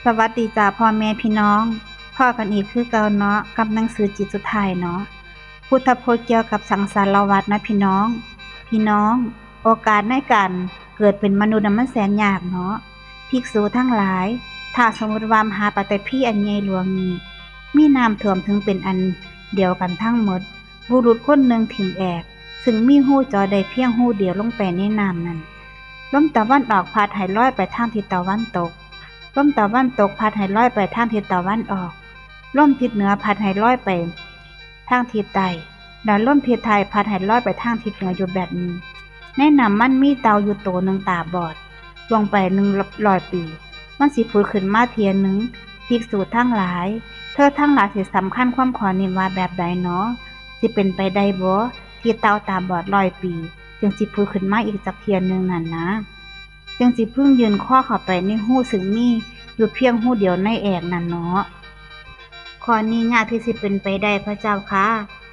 สวัสดีจ้าพ่อแม่พี่น้องพ่อกันอีกคือเก่าเนาะกับหนังสือจิตสุดท้ายเนาะพุทธพจน์เกี่ยวกับสังสารวัฏนะพี่น้องโอกาสในการเกิดเป็นมนุษย์น่ะมันแสนยากเนาะภิกษุทั้งหลายถ้าสมมติว่ามหาปฐพีอันใหญ่หลวงนี้มีน้ำท่วมถึงเป็นอันเดียวกันทั้งหมดบุรุษคนหนึ่งถิ่มแอกซึ่งมีหู้จอได้เพียงหู้เดียวลงไปในน้ำนั้นลมตะวันออกพัดให้ลอยไปทางทิศตะวันตก ลมตะวันตกพัดให้ลอยไปทางทิศตะวันออกลมทิศเหนือพัดให้ลอยไปทางทิศใต้แล้วลมทิศใต้พัดให้ลอยไปทางทิศเหนืออยู่แบบนี้ในน้ำมันมีเต่าอยู่ตัวหนึ่งตาบอดลงไป100 ปี มันสิฟูขึ้นมาเทียหนึ่งภิกษุทั้งหลายเธอทั้งหลายสิสำคัญความขอนี้ว่าแบบใดเนาะสิเป็นไปได้บ่ที่เต่าตาบอด100 ปีจึงสิฟูขึ้นมาอีกจักเทียหนึ่งนั่นนะจึงสิพึ่งยืนข้อเข้าไปในหู้ซึ่งมีอยู่เพียงหู้เดียวในแอกนั่นเนาะข้อนี้ยากที่สิเป็นไปได้พระเจ้าค่ะ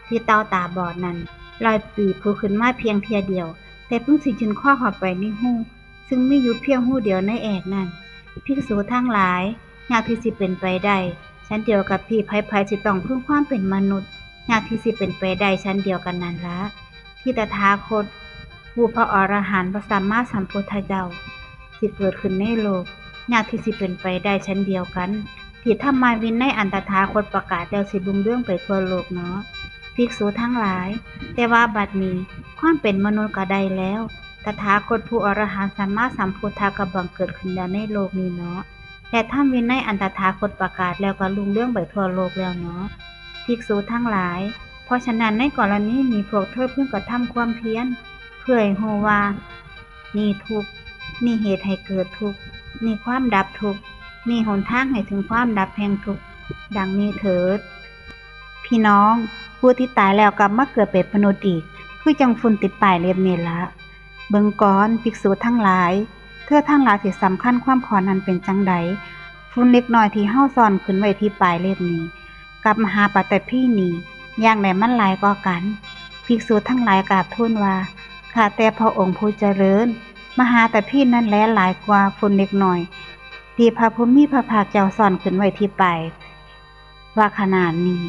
ที่เต่าตาบอดนั้น100 ปีฟูขึ้นมาเพียงเทียเดียวแต่เพิ่งสิยืนข้อเข้าไปในหู้ซึ่งมีอยู่เพียงหู้เดียวในแอกนั่นภิกษุทั้งหลายยากที่สิเป็นไปได้ฉันเดียวกับที่ไผๆสิต้องพึ่งความเป็นมนุษย์ยากที่สิเป็นไปได้ฉันเดียวกันนั่นละที่ตถาคตผู้พระอรหันต์พระสัมมาสัมพุทธเจ้าสิเกิดขึ้นในโลกยากที่สิเป็นไปได้ชั้นเดียวกันที่ธรรมวินัยอันตถาคตประกาศแล้วสิรุ่งเรืองไปทั่วโลกเนาะภิกษุทั้งหลายแต่ว่าบัดนี้ความเป็นมนุษย์ก็ได้แล้วตถาคตผู้อรหันต์สัมมาสัมพุทธะก็บังเกิดขึ้นแล้วในโลกนี้เนาะและธรรมวินัยอันตถาคตประกาศแล้วก็รุ่งเรืองไปทั่วโลกแล้วเนาะภิกษุทั้งหลายเพราะฉะนั้นในกรณีนี้พวกเธอพึงกระทำความเพียรเพื่อให้รู้ว่านี่ทุกข์นี่เหตุให้เกิดทุกข์นี่ความดับทุกข์นี่หนทางให้ถึงความดับแห่งทุกข์ดังนี้เถิดพี่น้องผู้ที่ตายแล้วกลับมาเกิดเป็นมนุษย์อีกคือจังฝุ่นติดป้ายเล่มนี้ละเบิ่งก่อนภิกษุทั้งหลายเธอทั้งหลายสิสำคัญความขอนั้นเป็นจังใดฝุ่นเล็กน้อยที่เฮาซ่อนขึ้นไว้ที่ปลายเล่มนี้กับมหาปฐพีนี้อย่างใดมันหลายกว่ากันภิกษุทั้งหลายกราบทูลว่าข้าแต่พระองค์ผู้เจริญมหาปฐพีนั้นแลหลายกว่าฝุ่นเล็กน้อยที่พระผู้มีพระภาคเจ้าซ่อนขึ้นไว้ที่ปลายว่าขนาดนี้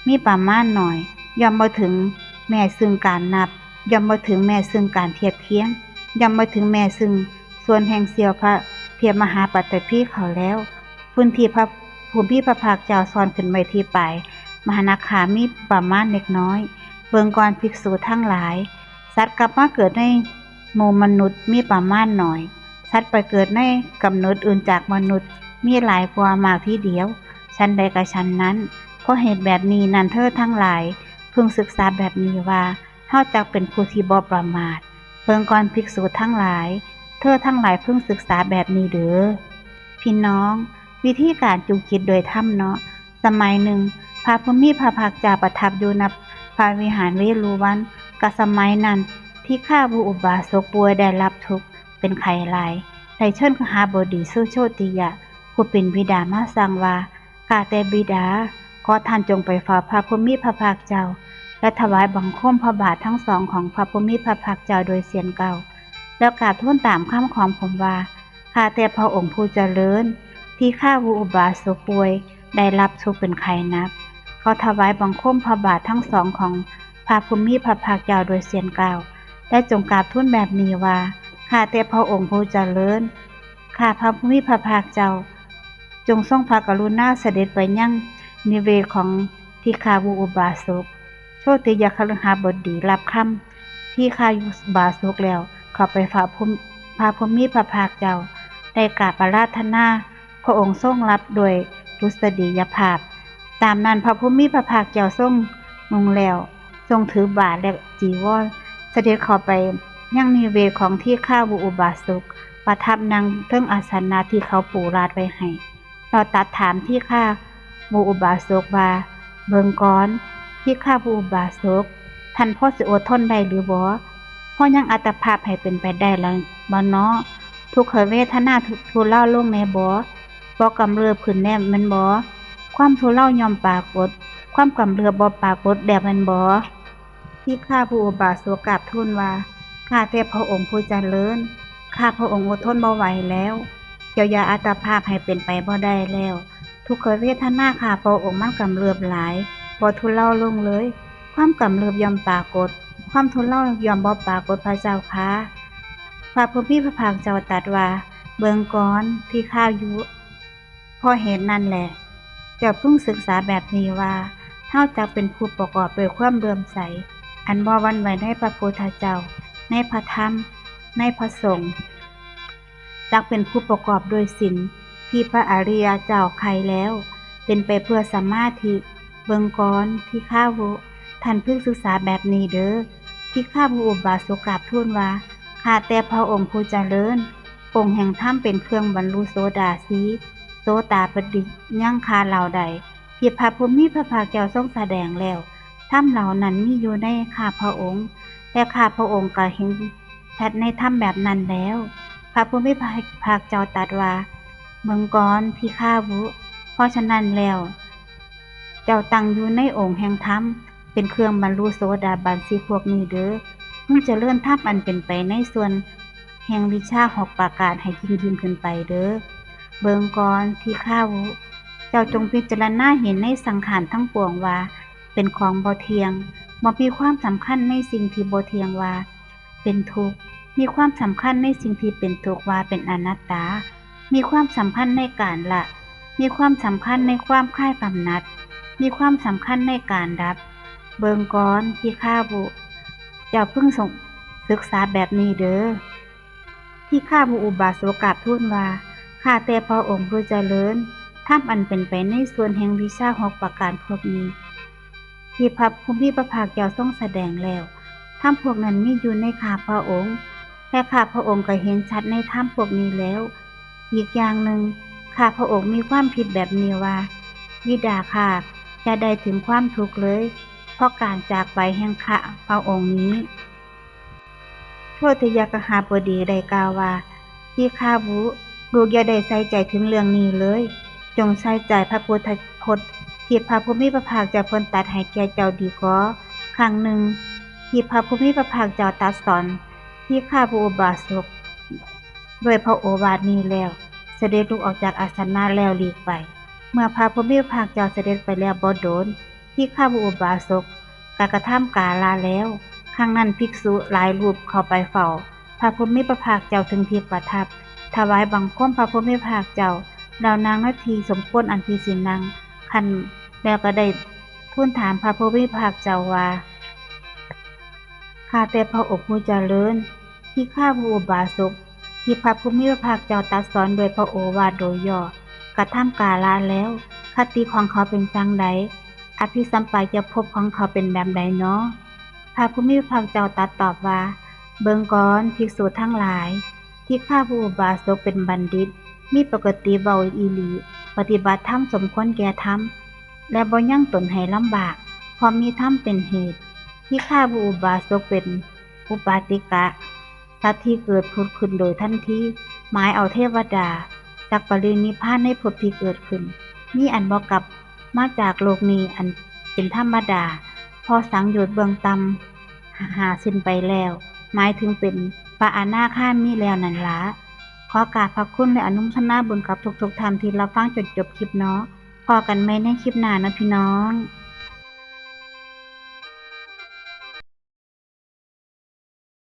มีประมาณหน่อยย่อมบ่ถึงแม่ซึ่งการนับย่อมบ่ถึงแม่ซึ่งการเทียบเคียงย่อมบ่ถึงแม่ซึ่งส่วนแห่งเสี้ยวพระเทียบมหาปฐพีเขาแล้วฝุ่นที่พระผู้มีพระภาคเจ้าซ่อนขึ้นไว้ที่ปลายมหานาคามีประมาณเล็กน้อยเบิ่งก่อนภิกษุทั้งหลายสัตว์กลับมาเกิดในหมู่มนุษย์มีประมาณหน่อยสัตว์ไปเกิดในกำเนิดอื่นจากมนุษย์มีหลายกว่ามากทีเดียวชั้นใดกับชั้นนั้นเพราะเหตุแบบนี้นั่นเธอทั้งหลายพึงศึกษาแบบนี้ว่าเฮาจักเป็นผู้ที่บ่ประมาทเบิ่งก่อนภิกษุทั้งหลายเธอทั้งหลายพึงศึกษาแบบนี้เด้อพี่น้องวิธีการจูงจิตโดยธรรมเนาะสมัยหนึ่งพระผู้มีพระภาคเจ้าประทับอยู่ณพระวิหารเวฬุวันกสมัยนั้นที่ข้าพระอุบาสกป่วยได้รับทุกข์เป็นไข้หลายได้เชิญคหบดีสุโชติยะผู้เป็นบิดามาสั่งว่าข้าแต่บิดาขอท่านจงไปเฝ้าพระผู้มีพระภาคเจ้าและถวายบังคมพระบาททั้งสองของพระผู้มีพระภาคเจ้าโดยเสียงเก่าแล้วกราบทูลตามคำของผมว่าข้าแต่พระองค์ผู้เจริญที่ข้าพระอุบาสกป่วยได้รับทุกข์เป็นไข้หนักขอถวายบังคมพระบาททั้งสองของพระผู้มีพระภาคเจ้าโดยเสียงเก่าและจงกราบทูลแบบนี้ว่าข้าแต่พระองค์ผู้เจริญข้าพระผู้มีพระภาคเจ้าจงทรงพระกรุณาเสด็จไปยังนิเวศของที่ข้าพระอุบาสกโชติยคฤหบดีรับคำที่ข้าอุบาสกแล้วเข้าไปฝ่าพระผู้มีพระภาคเจ้าได้กราบอาราธนาพระองค์ทรงรับโดยดุษฎียภาพตามนั้นพระผู้มีพระภาคเจ้าทรงนุงแล้วทรงถือบาตรและจีวรเสด็จเข้าไปยังนิเวศของที่ข้าพระอุบาสกประทับนั่งเทิงอาสนะที่เขาปูราดไว้ให้เราตัดถามที่ข้าพระอุบาสกว่าเบิ่งก่อนที่ข้าพระอุบาสกท่านพ่อสิอดทนได้หรือบ่เพราะยังอัตภาพให้เป็นไปได้แล้วบ่เนาะทุกขเวทนาทุเลาลงแน่บ่กำเริบขึ้นแน่แม่นบ่ความทุเลาย่อมปรากฏความกำเริบบ่ปรากฏแด่แม่นบ่ที่ข้าพระอุบาสกกราบทูลว่าข้าแต่พระองค์ผู้เจริญข้าพระองค์อดทนบ่ไหวแล้ว เยียวยาอัตภาพให้เป็นไปบ่ได้แล้ว ทุกขเวทนาข้าพระองค์มันกำเริบหลายบ่ทุเลาลงเลย ความกำเริบย่อมปรากฏ ความทุเลาย่อมบ่ปรากฏพระเจ้าค่ะพระผู้มีพระภาคเจ้าตรัสว่า เบิ่งก่อนที่ข้าอยู่เพราะเหตุนั้นแหละ เจ้าเพิ่งศึกษาแบบนี้ว่าเฮาจักเป็นผู้ประกอบด้วยความเลื่อมใส อันบ่หวั่นไหวในพระพุทธเจ้า ในพระธรรม ในพระสงฆ์จักเป็นผู้ประกอบด้วยศีลที่พระอริยเจ้าใครแล้ว เป็นไปเพื่อสมาธิ เบิ่งก่อนที่ข้าวุท่านเพิ่งศึกษาแบบนี้เด้อที่ข้าวุอุบาสกกราบทูลว่าข้าแต่พระองค์ผู้เจริญ องค์แห่งธรรมเป็นเครื่องบรรลุโสดาสีโสตาปัตติยังคาเหล่าใดที่พระผู้มีพระภาคเจ้าทรงแสดงแล้วธรรมเหล่านั้นมีอยู่ในข้าพระองค์และข้าพระองค์ก็เห็นชัดในธรรมแบบนั้นแล้ว พระผู้มีพระภาคเจ้าตรัสว่าเมืองกรพิฆาวุเพราะฉะนั้นแล้ว เจ้าตั้งอยู่ในองค์แห่งธรรมเป็นเครื่องบรรลุโสดาบันสิพวกนี้เด้อมึงจะเลื่อนธรรมอันเป็นไปในส่วนแห่งวิชา6ประการให้ยิ่งขึ้นไปเด้อเบิงกรที่ข้าวุเจ้าจงพิจารณาเห็นในสังขารทั้งปวงว่าเป็นของบ่เที่ยงบ่มีความสำคัญในสิ่งที่บ่เที่ยงว่าเป็นทุกข์มีความสำคัญในสิ่งที่เป็นทุกข์ว่าเป็นอนัตตามีความสำคัญในการละมีความสำคัญในความคลายกำหนัดมีความสำคัญในการดับเบิงกรที่ข้าวุเจ้าเพิ่งศึกษาแบบนี้เด้อที่ข้าวุอุบาสกกราบทูลว่าข้าแต่พระองค์ผู้เจริญธรรมอันเป็นไปในส่วนแห่งวิชา6ประการพวกนี้ที่พระผู้มีพระภาคเจ้าทรงแสดงแล้วธรรมพวกนั้นมีอยู่ในข้าพระองค์และข้าพระองค์ก็เห็นชัดในธรรมพวกนี้แล้วอีกอย่างหนึ่งข้าพระองค์มีความผิดแบบนี้ว่าบิดาข้าจะได้ถึงความทุกข์เลยเพราะการจากไปแห่งข้าพระองค์นี้โทษยกหาบดีได้กล่าวว่าที่ข้าวุลูกอย่าได้ใส่ใจถึงเรื่องนี้เลยจงใส่ใจพระพุทธพจน์ที่พระผู้มีพระภาคเจ้าเพิ่นตรัสให้แก่เจ้าดีกว่าครั้งหนึ่งที่พระผู้มีพระภาคเจ้าตรัสสอนที่ข้าพระอุบาสกด้วยพระโอวาทนี้แล้วเสด็จลุกออกจากอาสนะแล้วหลีกไปเมื่อพระผู้มีพระภาคเจ้าเสด็จไปแล้วบ่โดนที่ข้าพระอุบาสกก็กระทำกาลาแล้วครั้งนั้นภิกษุหลายรูปเข้าไปเฝ้าพระผู้มีพระภาคเจ้าถึงที่ประทับถวายบังคมพระผู้มีพระภาคเจ้าแล้วนางนาทีสมควรอันที่สินั่งคันแล้วก็ได้ทูลถามพระผู้มีพระภาคเจ้าว่าข้าแต่พระองค์ผู้เจริญที่ข้าพระอุบาสกที่พระผู้มีพระภาคเจ้าตรัสสอนโดยพระโอวาทโดยย่อกระทำกาลาแล้วคติของเขาเป็นจังใดอภิสัมปายภพของเขาเป็นแบบใดเนาะพระผู้มีพระภาคเจ้าตรัสตอบว่าเบิ่งก่อนภิกษุทั้งหลายที่ข้าพระอุบาสกเป็นบัณฑิตมีปกติเว้าอีหลีปฏิบัติธรรมสมควรแก่ธรรมและบ่ยังตนให้ลำบากเพราะมีธรรมเป็นเหตุที่ข้าพระอุบาสกเป็นอุปาติกะสัตว์ที่เกิดผุดขึ้นโดยทันทีหมายเอาเทวดาจากปรินิพพานในภพที่เกิดขึ้นมีอันบ่กลับมาจากโลกนี้อันเป็นธรรมดาพอสังโยชน์เบื้องต่ำหาสิ้นไปแล้วหมายถึงเป็นพระอนาคามีแล้วนั่นล่ะขอกราบพระคุณและอนุโมทนาบุญกับทุกๆท่านที่รับฟังจนจบคลิปเนาะพอกันไหมในคลิปหน้านะพี่น้อง